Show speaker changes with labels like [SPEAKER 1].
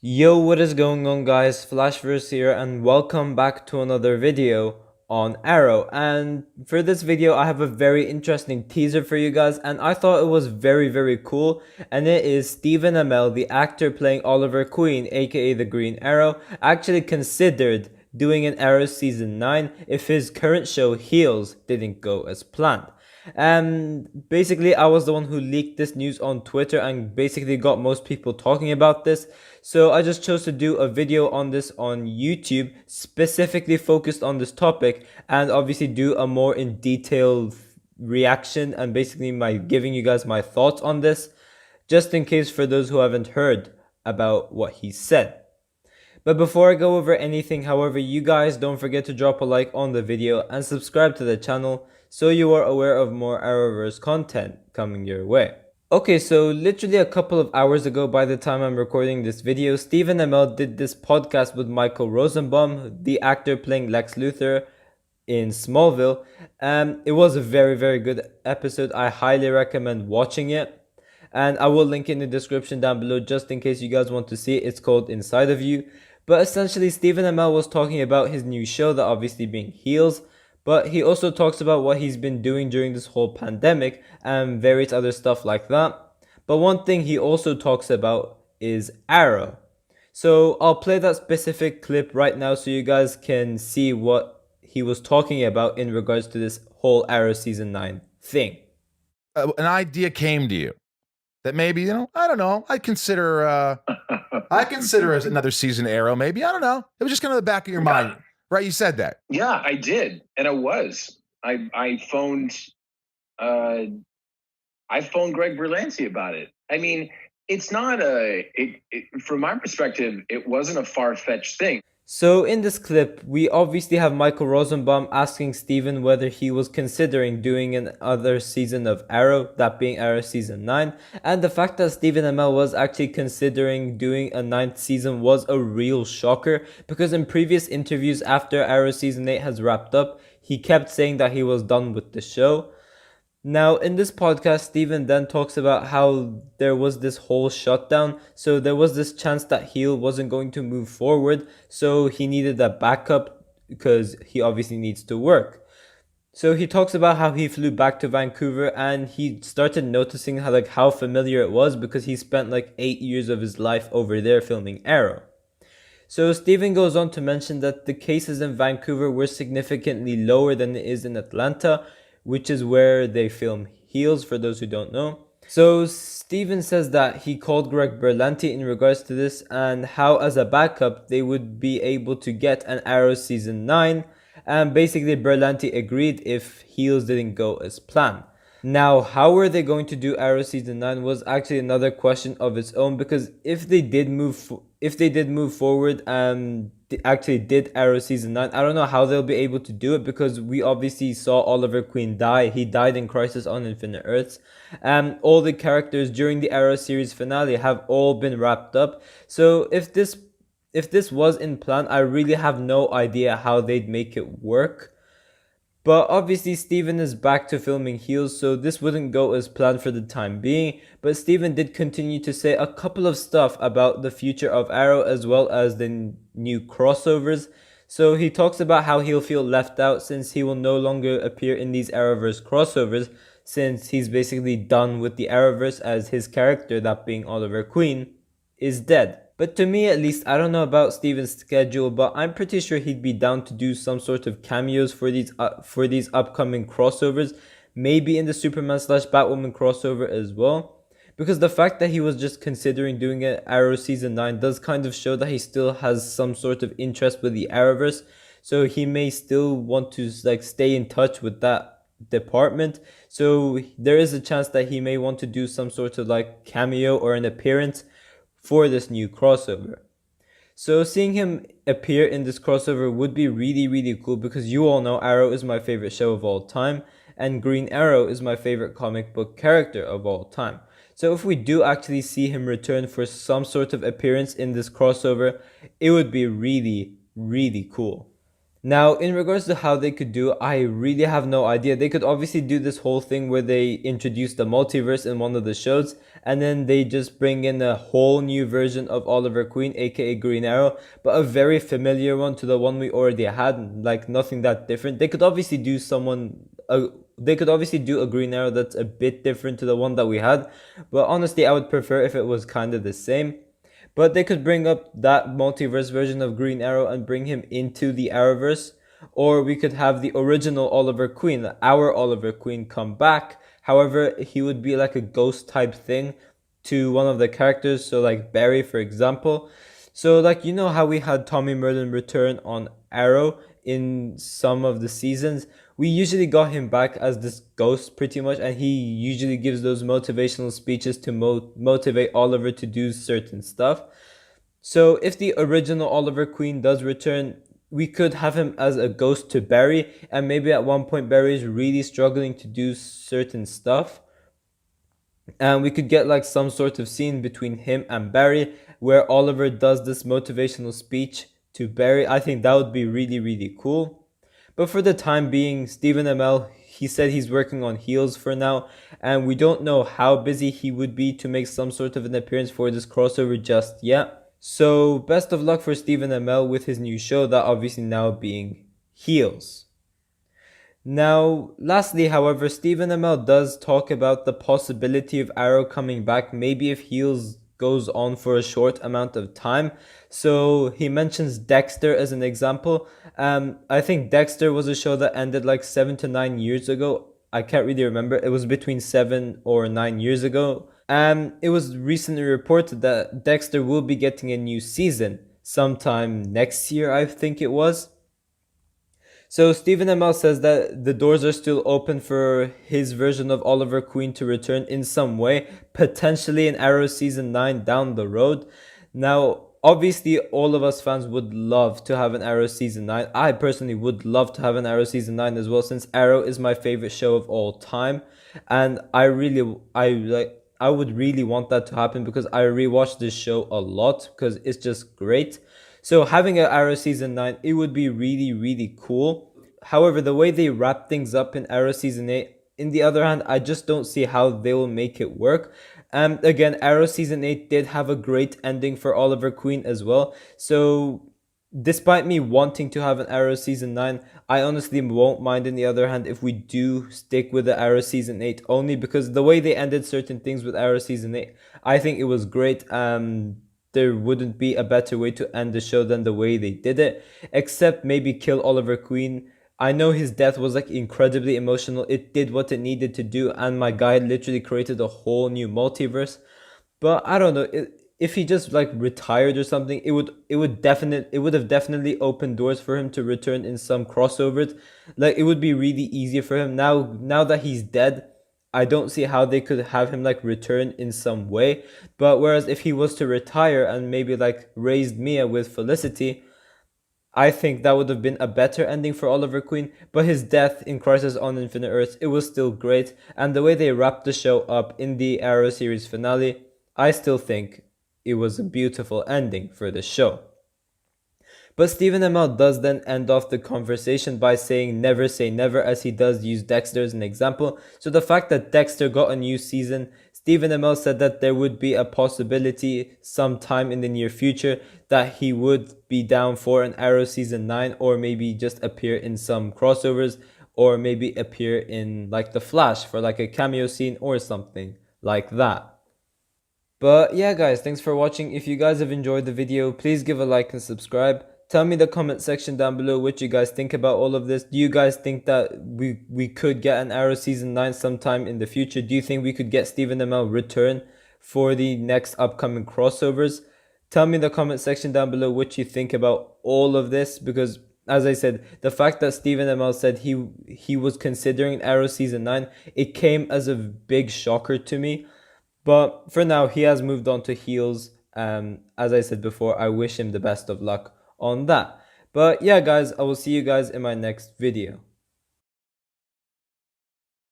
[SPEAKER 1] Yo, what is going on, guys? Flashverse here, and welcome back to another video on Arrow. And for this video, I have a very interesting teaser for you guys, and I thought it was very cool. And it is Stephen Amell, the actor playing Oliver Queen, aka the Green Arrow, actually considered doing an Arrow season 9 if his current show Heels didn't go as planned. And basically, I was the one who leaked this news on Twitter and basically got most people talking about this. So I just chose to do a video on this on YouTube, specifically focused on this topic, and obviously do a more in detail reaction and basically my giving you guys my thoughts on this, just in case for those who haven't heard about what he said. But before I go over anything, however, you guys don't forget to drop a like on the video and subscribe to the channel so you are aware of more Arrowverse content coming your way. Okay, so literally a couple of hours ago, by the time I'm recording this video, Stephen Amell did this podcast with Michael Rosenbaum, the actor playing Lex Luthor in Smallville. It was a very good episode. I highly recommend watching it. And I will link it in the description down below just in case you guys want to see it. It's called Inside of You. But essentially, Stephen Amell was talking about his new show, that obviously being Heels. But he also talks about what he's been doing during this whole pandemic and various other stuff like that. But one thing he also talks about is Arrow. So I'll play that specific clip right now so you guys can see what he was talking about in regards to this whole Arrow Season 9 thing.
[SPEAKER 2] An idea came to you that maybe, I don't know, I consider as another season Arrow, maybe, I don't know. It was just kind of the back of your mind, right? You said that.
[SPEAKER 3] Yeah, I did. And it was. I phoned Greg Berlanti about it. I mean, it's not from my perspective, it wasn't a far-fetched thing.
[SPEAKER 1] So in this clip, we obviously have Michael Rosenbaum asking Steven whether he was considering doing another season of Arrow, that being Arrow Season 9, and the fact that Stephen Amell was actually considering doing a 9th season was a real shocker, because in previous interviews after Arrow Season 8 has wrapped up, he kept saying that he was done with the show. Now, in this podcast, Steven then talks about how there was this whole shutdown, so there was this chance that Heel wasn't going to move forward, so he needed a backup because he obviously needs to work. So he talks about how he flew back to Vancouver and he started noticing how familiar it was because he spent 8 years of his life over there filming Arrow. So Steven goes on to mention that the cases in Vancouver were significantly lower than it is in Atlanta, which is where they film Heels, for those who don't know. So Steven says that he called Greg Berlanti in regards to this and how as a backup they would be able to get an Arrow Season 9, and basically Berlanti agreed if Heels didn't go as planned. Now, how were they going to do Arrow Season 9 was actually another question of its own, because if they did move forward and actually did Arrow Season 9, I don't know how they'll be able to do it, because we obviously saw Oliver Queen die. He died in Crisis on Infinite Earths. All the characters during the Arrow series finale have all been wrapped up. So if this was in plan, I really have no idea how they'd make it work. But obviously Steven is back to filming Heels, so this wouldn't go as planned for the time being. But Steven did continue to say a couple of stuff about the future of Arrow as well as the new crossovers. So he talks about how he'll feel left out since he will no longer appear in these Arrowverse crossovers, since he's basically done with the Arrowverse, as his character, that being Oliver Queen, is dead. But to me at least, I don't know about Steven's schedule, but I'm pretty sure he'd be down to do some sort of cameos for these upcoming crossovers, maybe in the Superman/Batwoman crossover as well. Because the fact that he was just considering doing an Arrow Season 9 does kind of show that he still has some sort of interest with the Arrowverse, so he may still want to stay in touch with that department. So there is a chance that he may want to do some sort of cameo or an appearance for this new crossover. So seeing him appear in this crossover would be really cool, because you all know Arrow is my favorite show of all time and Green Arrow is my favorite comic book character of all time. So if we do actually see him return for some sort of appearance in this crossover, it would be really cool. Now, in regards to how they could do it, I really have no idea. They could obviously do this whole thing where they introduce the multiverse in one of the shows, and then they just bring in a whole new version of Oliver Queen, aka Green Arrow, but a very familiar one to the one we already had, like nothing that different. They could obviously do they could obviously do a Green Arrow that's a bit different to the one that we had, but honestly, I would prefer if it was kind of the same. But they could bring up that multiverse version of Green Arrow and bring him into the Arrowverse. Or we could have the original Oliver Queen, our Oliver Queen, come back. However, he would be like a ghost type thing to one of the characters. So like Barry, for example. So like, you know how we had Tommy Merlin return on Arrow in some of the seasons? We usually got him back as this ghost pretty much, and he usually gives those motivational speeches to motivate Oliver to do certain stuff. So if the original Oliver Queen does return, we could have him as a ghost to Barry, and maybe at one point Barry is really struggling to do certain stuff, and we could get like some sort of scene between him and Barry where Oliver does this motivational speech to Barry. I think that would be really, really cool. But for the time being, Stephen Amell, he said he's working on Heels for now, and we don't know how busy he would be to make some sort of an appearance for this crossover just yet. So best of luck for Stephen Amell with his new show, that obviously now being Heels. Now, lastly, however, Stephen Amell does talk about the possibility of Arrow coming back, maybe if Heels goes on for a short amount of time. So he mentions Dexter as an example. I think Dexter was a show that ended like 7 to 9 years ago. I can't really remember. It was between 7 or 9 years ago. It was recently reported that Dexter will be getting a new season sometime next year, I think it was. So Stephen Amell says that the doors are still open for his version of Oliver Queen to return in some way, potentially in Arrow Season 9 down the road. Now, obviously, all of us fans would love to have an Arrow Season 9. I personally would love to have an Arrow Season 9 as well, since Arrow is my favorite show of all time. And I would really want that to happen because I rewatched this show a lot because it's just great. So having an Arrow Season 9, it would be really, really cool. However, the way they wrap things up in Arrow Season 8, in the other hand, I just don't see how they will make it work. Again, Arrow Season 8 did have a great ending for Oliver Queen as well. So despite me wanting to have an Arrow Season 9, I honestly won't mind, in the other hand, if we do stick with the Arrow Season 8, only because the way they ended certain things with Arrow Season 8, I think it was great. There wouldn't be a better way to end the show than the way they did it, except maybe kill Oliver Queen. I know his death was like incredibly emotional. It did what it needed to do, and my guy literally created a whole new multiverse. But I don't know, if he just like retired or something, it would have definitely opened doors for him to return in some crossovers. Like, it would be really easy for him now that he's dead. I don't see how they could have him like return in some way. But whereas if he was to retire and maybe like raised Mia with Felicity, I think that would have been a better ending for Oliver Queen. But his death in Crisis on Infinite Earths, it was still great. And the way they wrapped the show up in the Arrow series finale, I still think it was a beautiful ending for the show. But Stephen Amell does then end off the conversation by saying never say never, as he does use Dexter as an example. So the fact that Dexter got a new season, Stephen Amell said that there would be a possibility sometime in the near future that he would be down for an Arrow Season 9, or maybe just appear in some crossovers, or maybe appear in like The Flash for like a cameo scene or something like that. But yeah guys, thanks for watching. If you guys have enjoyed the video, please give a like and subscribe. Tell me in the comment section down below what you guys think about all of this. Do you guys think that we could get an Arrow Season 9 sometime in the future? Do you think we could get Stephen Amell return for the next upcoming crossovers? Tell me in the comment section down below what you think about all of this, because as I said, the fact that Stephen Amell said he was considering Arrow Season 9, it came as a big shocker to me. But for now, he has moved on to Heels. As I said before, I wish him the best of luck on that. But yeah guys, I will see you guys in my next video.